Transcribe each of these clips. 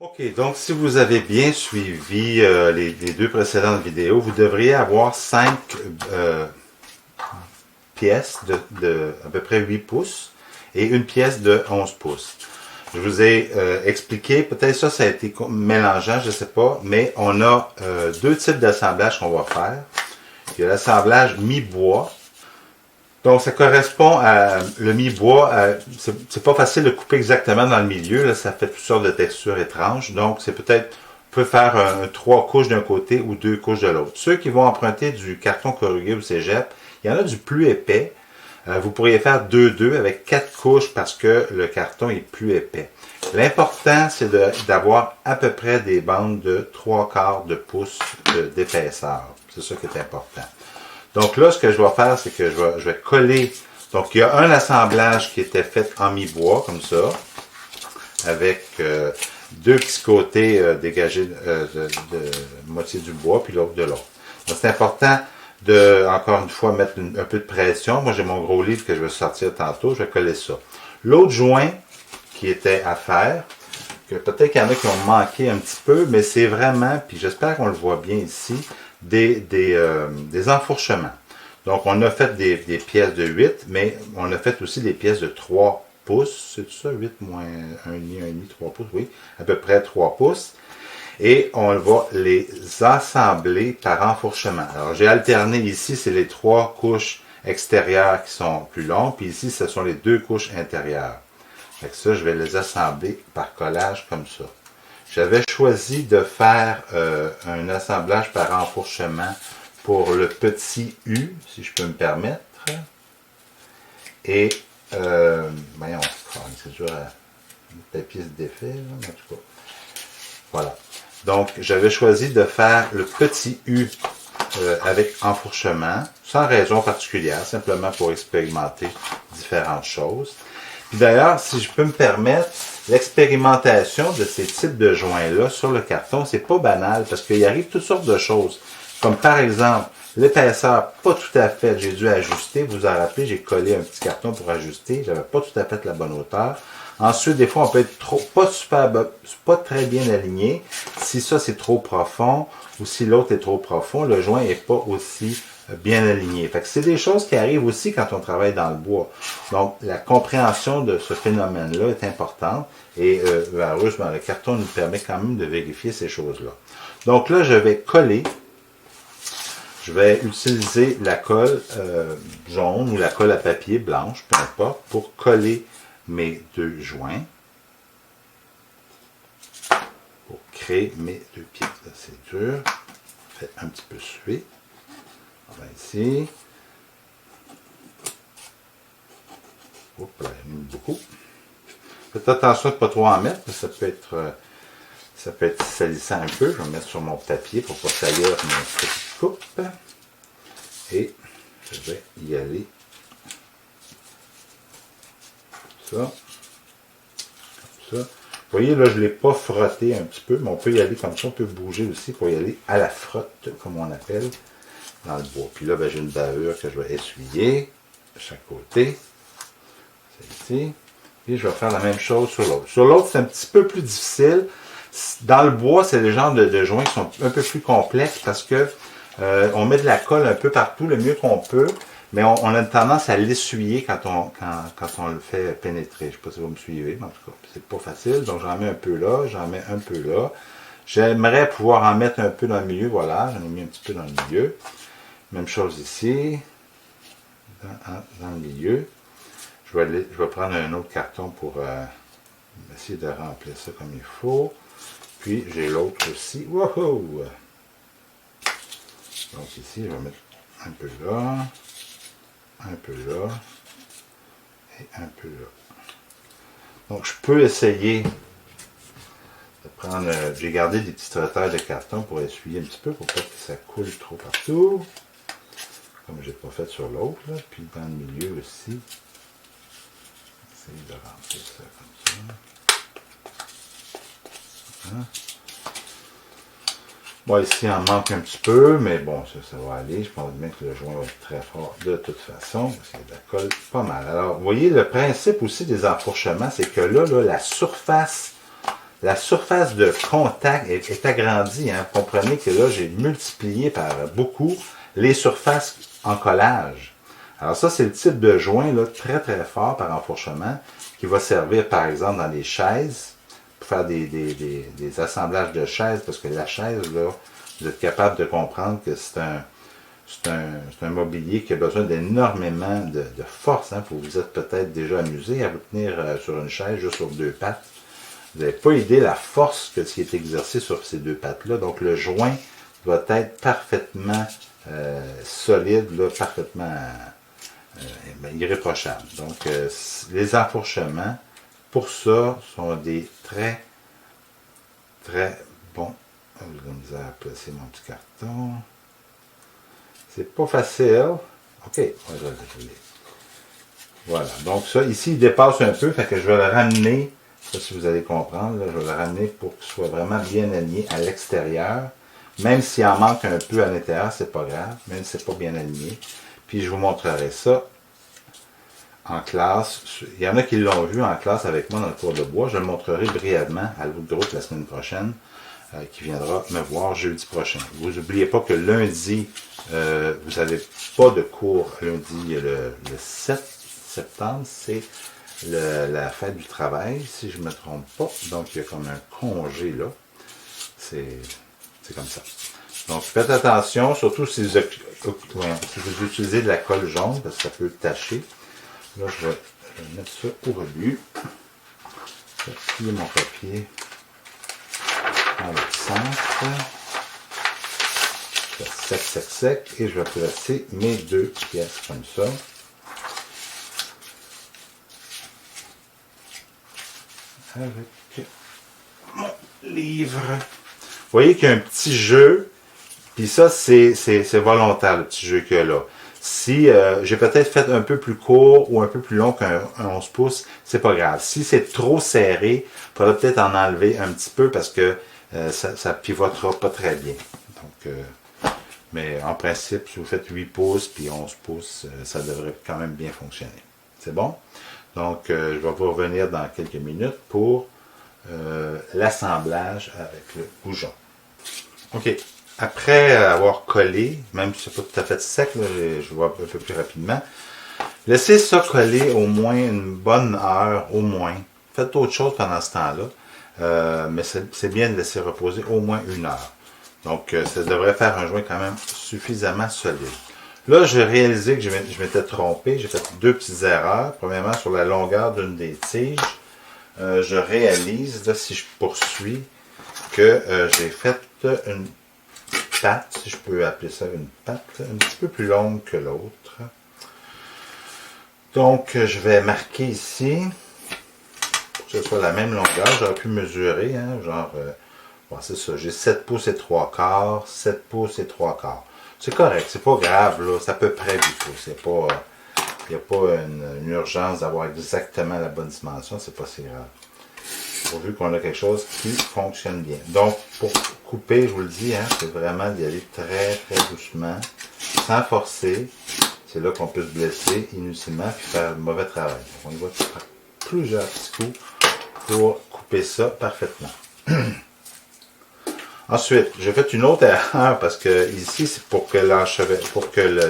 Ok, donc si vous avez bien suivi les deux précédentes vidéos, vous devriez avoir 5 pièces de à peu près 8 pouces et une pièce de 11 pouces. Je vous ai expliqué, peut-être ça a été mélangeant, je ne sais pas, mais on a deux types d'assemblage qu'on va faire. Il y a l'assemblage mi-bois. Donc, ça correspond à le mi-bois. C'est pas facile de couper exactement dans le milieu. Là, ça fait toutes sortes de textures étranges. Donc, c'est peut-être, on peut faire trois couches d'un côté ou deux couches de l'autre. Ceux qui vont emprunter du carton corrugué au cégep, il y en a du plus épais. Vous pourriez faire 2-2 avec 4 couches parce que le carton est plus épais. L'important, c'est d'avoir à peu près des bandes de 3/4 de pouce d'épaisseur. C'est ça qui est important. Donc là, ce que je vais faire, c'est que je vais coller. Donc, il y a un assemblage qui était fait en mi-bois, comme ça, avec deux petits côtés dégagés de moitié du bois, puis l'autre de l'autre. Donc, c'est important de, encore une fois, mettre un peu de pression. Moi, j'ai mon gros livre que je vais sortir tantôt. Je vais coller ça. L'autre joint qui était à faire, que peut-être qu'il y en a qui ont manqué un petit peu, mais c'est vraiment, puis j'espère qu'on le voit bien ici, des enfourchements. Donc, on a fait des pièces de 8, mais on a fait aussi des pièces de 3 pouces. C'est tout ça, 8 moins 1,5, 3 pouces, oui, à peu près 3 pouces. Et on va les assembler par enfourchement. Alors, j'ai alterné ici, c'est les 3 couches extérieures qui sont plus longues, puis ici, ce sont les 2 couches intérieures. Fait que ça, je vais les assembler par collage comme ça. J'avais choisi de faire un assemblage par enfourchement pour le petit U, si je peux me permettre. Et, voyons, c'est dur à... Le papier se défait, là, mais en tout cas. Voilà. Donc, j'avais choisi de faire le petit U avec enfourchement, sans raison particulière, simplement pour expérimenter différentes choses. Puis d'ailleurs, si je peux me permettre, l'expérimentation de ces types de joints-là sur le carton, c'est pas banal parce qu'il arrive toutes sortes de choses. Comme par exemple, l'épaisseur, pas tout à fait, j'ai dû ajuster. Vous vous en rappelez, j'ai collé un petit carton pour ajuster. J'avais pas tout à fait la bonne hauteur. Ensuite, des fois, on peut être pas très bien aligné. Si ça, c'est trop profond ou si l'autre est trop profond, le joint est pas aussi bien aligné. Fait que c'est des choses qui arrivent aussi quand on travaille dans le bois. Donc, la compréhension de ce phénomène-là est importante et heureusement, le carton nous permet quand même de vérifier ces choses-là. Donc là, je vais coller. Je vais utiliser la colle jaune ou la colle à papier blanche, peu importe, pour coller mes deux joints. Pour créer mes deux pièces. C'est dur. Fait un petit peu suer. On va ici. Oups, là, il y en a beaucoup. Faites attention de ne pas trop en mettre, parce que ça peut être salissant un peu. Je vais mettre sur mon papier pour pas salir mes petites coupes. Et je vais y aller. Ça. Comme ça. Vous voyez, là, je ne l'ai pas frotté un petit peu, mais on peut y aller comme ça. On peut bouger aussi pour y aller à la frotte, comme on appelle, dans le bois. Puis là, ben, j'ai une bavure que je vais essuyer de chaque côté. Celle-ci. Et je vais faire la même chose sur l'autre. Sur l'autre, c'est un petit peu plus difficile. Dans le bois, c'est le genre de joints qui sont un peu plus complexes parce que on met de la colle un peu partout, le mieux qu'on peut, mais on a tendance à l'essuyer quand on le fait pénétrer. Je ne sais pas si vous me suivez, mais en tout cas, c'est pas facile. Donc, j'en mets un peu là, j'en mets un peu là. J'aimerais pouvoir en mettre un peu dans le milieu. Voilà, j'en ai mis un petit peu dans le milieu. Même chose ici, dans le milieu. Je vais prendre un autre carton pour essayer de remplir ça comme il faut. Puis, j'ai l'autre aussi. Wouhou! Donc ici, je vais mettre un peu là, un peu là, et un peu là. Donc je peux essayer de prendre, j'ai gardé des petits trotteurs de carton pour essuyer un petit peu, pour pas que ça coule trop partout, comme je n'ai pas fait sur l'autre, puis dans le milieu aussi. Essayer de remplir ça comme ça. Hein? Bon, ici, il en manque un petit peu, mais bon, ça va aller. Je pense bien que le joint va être très fort de toute façon, parce qu'il y a de la colle pas mal. Alors, vous voyez, le principe aussi des enfourchements, c'est que là, la surface la surface de contact est agrandie. Hein. Vous comprenez que là, j'ai multiplié par beaucoup les surfaces en collage. Alors ça, c'est le type de joint là, très très fort par enfourchement qui va servir par exemple dans les chaises pour faire des assemblages de chaises parce que la chaise, là, vous êtes capable de comprendre que c'est un mobilier qui a besoin d'énormément de force. Hein. Vous vous êtes peut-être déjà amusé à vous tenir sur une chaise juste sur deux pattes. Vous n'avez pas idée la force qui est exercée sur ces deux pattes-là. Donc le joint doit être parfaitement solide, là, parfaitement irréprochable. Donc les enfourchements, pour ça, sont des très, très bons. J'ai de la misère à placer mon petit carton. C'est pas facile. OK, ouais, je vais le dérouler. Voilà, donc ça, ici, il dépasse un peu, fait que je vais le ramener, ça si vous allez comprendre, là, je vais le ramener pour qu'il soit vraiment bien aligné à l'extérieur. Même s'il en manque un peu à l'intérieur, c'est pas grave, même si c'est pas bien aligné. Puis je vous montrerai ça en classe. Il y en a qui l'ont vu en classe avec moi dans le cours de bois. Je le montrerai brièvement à l'autre groupe la semaine prochaine, qui viendra me voir jeudi prochain. Vous n'oubliez pas que lundi, vous n'avez pas de cours lundi, le 7 septembre, c'est la fête du travail, si je ne me trompe pas. Donc, il y a comme un congé là. C'est comme ça. Donc, faites attention, surtout si vous utilisez de la colle jaune, parce que ça peut tacher. Là, je vais mettre ça au rebut. Je vais plier mon papier dans le centre. Sec, sec, sec. Et je vais placer mes deux pièces comme ça. Avec mon livre. Vous voyez qu'il y a un petit jeu. Puis ça, c'est volontaire, le petit jeu qu'il y a là. Si j'ai peut-être fait un peu plus court ou un peu plus long qu'un 11 pouces, c'est pas grave. Si c'est trop serré, il faudra peut-être en enlever un petit peu parce que ça pivotera pas très bien. Donc, mais en principe, si vous faites 8 pouces puis 11 pouces, ça devrait quand même bien fonctionner. C'est bon? Donc, je vais vous revenir dans quelques minutes pour l'assemblage avec le goujon. OK. Après avoir collé, même si c'est pas tout à fait sec, là, je vois un peu plus rapidement, laissez ça coller au moins une bonne heure, au moins. Faites autre chose pendant ce temps-là, mais c'est bien de laisser reposer au moins une heure. Donc, ça devrait faire un joint quand même suffisamment solide. Là, j'ai réalisé que je m'étais trompé. J'ai fait deux petites erreurs. Premièrement, sur la longueur d'une des tiges, je réalise, là, si je poursuis, que j'ai fait une patte, si je peux appeler ça une patte, un petit peu plus longue que l'autre. Donc, je vais marquer ici, pour que ce soit la même longueur. J'aurais pu mesurer, hein, genre, bon, c'est ça, j'ai 7 pouces et 3 quarts, 7 pouces et 3 quarts. C'est correct, c'est pas grave, là, c'est à peu près 8 pouces. C'est pas, il n'y a pas une urgence d'avoir exactement la bonne dimension, c'est pas si grave. Pourvu qu'on a quelque chose qui fonctionne bien. Donc, pour couper, je vous le dis, hein, c'est vraiment d'y aller très, très doucement, sans forcer. C'est là qu'on peut se blesser inutilement et faire un mauvais travail. Donc, on y va faire plusieurs petits coups pour couper ça parfaitement. Ensuite, j'ai fait une autre erreur parce que ici, c'est pour que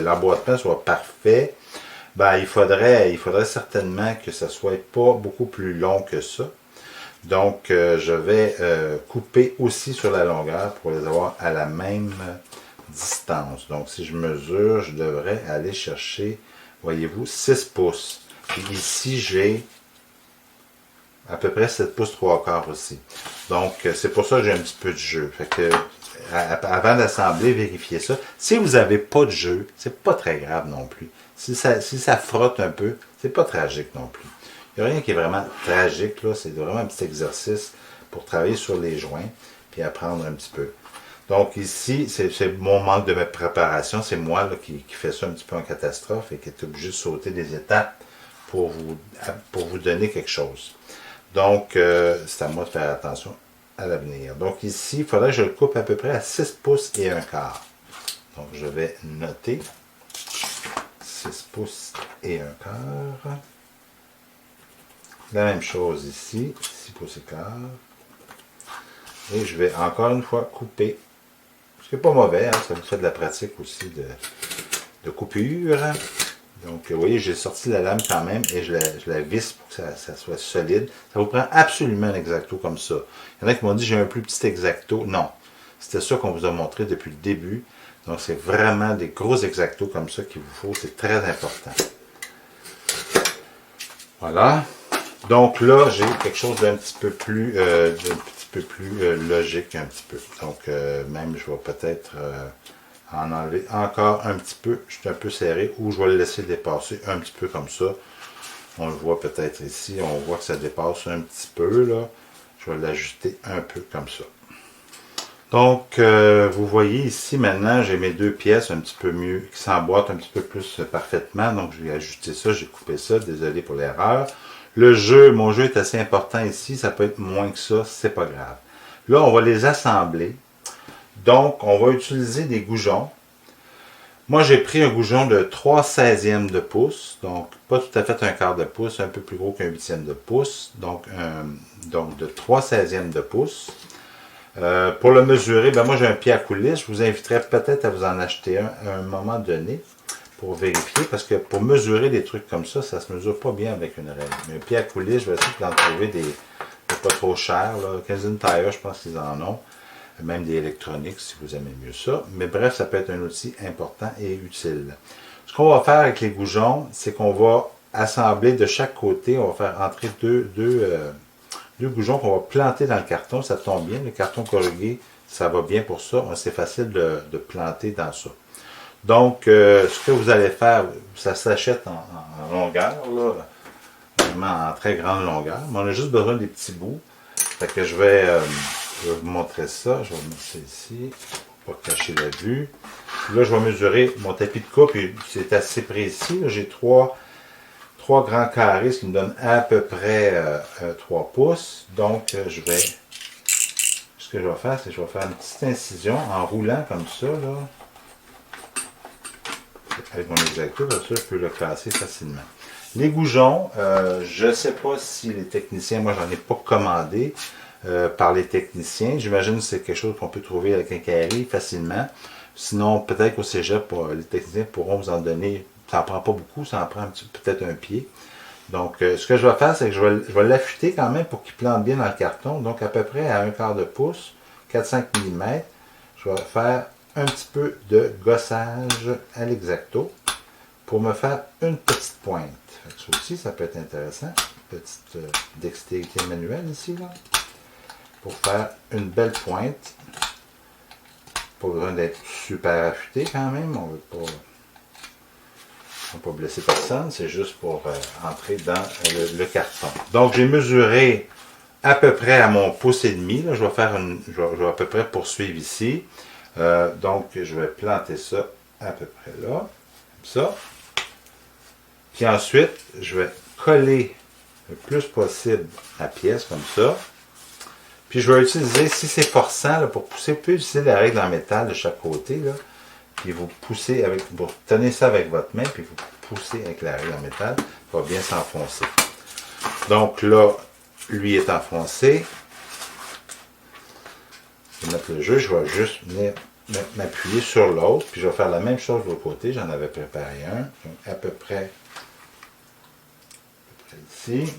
l'emboîtement soit parfait. Ben, il faudrait certainement que ça soit pas beaucoup plus long que ça. Donc, je vais couper aussi sur la longueur pour les avoir à la même distance. Donc, si je mesure, je devrais aller chercher, voyez-vous, 6 pouces. Puis ici, j'ai à peu près 7 pouces 3 quarts aussi. Donc, c'est pour ça que j'ai un petit peu de jeu. Fait que, avant d'assembler, vérifiez ça. Si vous n'avez pas de jeu, c'est pas très grave non plus. Si ça frotte un peu, c'est pas tragique non plus. Il n'y a rien qui est vraiment tragique, là. C'est vraiment un petit exercice pour travailler sur les joints, puis apprendre un petit peu. Donc ici, c'est mon manque de préparation. C'est moi là, qui fait ça un petit peu en catastrophe et qui est obligé de sauter des étapes pour vous donner quelque chose. Donc, c'est à moi de faire attention à l'avenir. Donc ici, il faudrait que je le coupe à peu près à 6 pouces et un quart. Donc je vais noter 6 pouces et un quart. La même chose ici, 6 pouces et quart. Et je vais encore une fois couper. Ce qui n'est pas mauvais, hein, ça vous fait de la pratique aussi de coupure. Donc, vous voyez, j'ai sorti la lame quand même et je la visse pour que ça soit solide. Ça vous prend absolument un X-Acto comme ça. Il y en a qui m'ont dit j'ai un plus petit X-Acto. Non, c'était ça qu'on vous a montré depuis le début. Donc, c'est vraiment des gros X-Acto comme ça qu'il vous faut. C'est très important. Voilà. Donc là, j'ai quelque chose d'un petit peu plus, logique un petit peu. Donc, même, je vais peut-être en enlever encore un petit peu. Je suis un peu serré ou je vais le laisser dépasser un petit peu comme ça. On le voit peut-être ici. On voit que ça dépasse un petit peu là. Je vais l'ajuster un peu comme ça. Donc, vous voyez ici maintenant, j'ai mes deux pièces un petit peu mieux, qui s'emboîtent un petit peu plus parfaitement. Donc, je vais ajuster ça, j'ai coupé ça. Désolé pour l'erreur. Mon jeu est assez important ici. Ça peut être moins que ça, c'est pas grave. Là, on va les assembler. Donc, on va utiliser des goujons. Moi, j'ai pris un goujon de 3/16e de pouce. Donc, pas tout à fait un quart de pouce, un peu plus gros qu'un 8e de pouce. Donc, de 3/16e de pouce. Pour le mesurer, ben moi j'ai un pied à coulisse. Je vous inviterais peut-être à vous en acheter un à un moment donné pour vérifier. Parce que pour mesurer des trucs comme ça, ça se mesure pas bien avec une règle. Mais un pied à coulisse, je vais essayer d'en trouver des pas trop chers. Canadian Tire, je pense qu'ils en ont. Même des électroniques si vous aimez mieux ça. Mais bref, ça peut être un outil important et utile. Ce qu'on va faire avec les goujons, c'est qu'on va assembler de chaque côté. On va faire entrer deux goujons qu'on va planter dans le carton. Ça tombe bien. Le carton corrugé, ça va bien pour ça. C'est facile de planter dans ça. Donc, ce que vous allez faire, ça s'achète en longueur, là, vraiment en très grande longueur. Mais on a juste besoin des petits bouts. Fait que je vais vous montrer ça. Je vais mettre ça ici pour pas cacher la vue. Puis là, je vais mesurer mon tapis de coupe. C'est assez précis. J'ai trois grands carrés, ce qui me donne à peu près 3 pouces. Donc, ce que je vais faire, c'est que je vais faire une petite incision en roulant comme ça, là. Avec mon X-Acto, comme ça, je peux le classer facilement. Les goujons, je ne sais pas si les techniciens, moi, j'en ai pas commandé par les techniciens. J'imagine que c'est quelque chose qu'on peut trouver avec un carré facilement. Sinon, peut-être qu'au cégep, les techniciens pourront vous en donner. Ça n'en prend pas beaucoup, ça en prend peut-être un pied. Donc, ce que je vais faire, c'est que je vais l'affûter quand même pour qu'il plante bien dans le carton. Donc, à peu près à un quart de pouce, 4-5 mm. Je vais faire un petit peu de gossage à l'X-Acto pour me faire une petite pointe. Ça aussi, ça peut être intéressant. Petite dextérité manuelle ici, là. Pour faire une belle pointe. Pas besoin d'être super affûté quand même. On ne veut pas blesser personne. C'est juste pour entrer dans le carton. Donc, j'ai mesuré à peu près à mon pouce et demi. Là, je vais à peu près poursuivre ici. Donc, je vais planter ça à peu près là. Comme ça. Puis ensuite, je vais coller le plus possible la pièce comme ça. Puis je vais utiliser, si c'est forçant, là, pour pousser, vous pouvez utiliser la règle en métal de chaque côté. Là, puis vous poussez vous tenez ça avec votre main, puis vous poussez avec la règle en métal. Ça va bien s'enfoncer. Donc là, lui est enfoncé. Je vais mettre le jeu, je vais juste venir m'appuyer sur l'autre, puis je vais faire la même chose de l'autre côté. J'en avais préparé un, donc à peu près ici.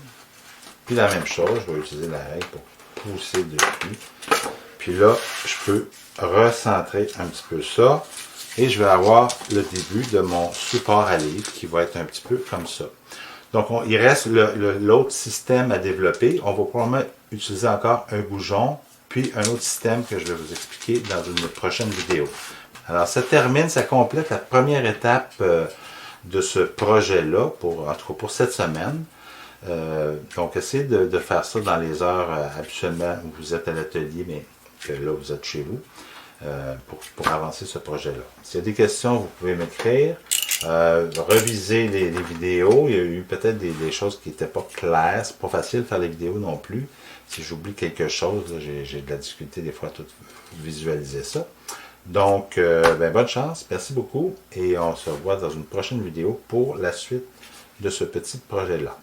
Puis la même chose, je vais utiliser la règle pour pousser dessus. Puis là, je peux recentrer un petit peu ça. Et je vais avoir le début de mon support à livre qui va être un petit peu comme ça. Donc, il reste l'autre système à développer. On va probablement utiliser encore un goujon, puis un autre système que je vais vous expliquer dans une prochaine vidéo. Alors, ça termine, ça complète la première étape de ce projet-là, en tout cas pour cette semaine. Donc, essayez de faire ça dans les heures habituellement où vous êtes à l'atelier, mais que là, vous êtes chez vous, pour avancer ce projet-là. S'il y a des questions, vous pouvez m'écrire. Revisez les vidéos. Il y a eu peut-être des choses qui n'étaient pas claires. C'est pas facile de faire les vidéos non plus. Si j'oublie quelque chose, j'ai de la difficulté des fois à tout visualiser ça. Donc, bonne chance. Merci beaucoup. Et on se revoit dans une prochaine vidéo pour la suite de ce petit projet-là.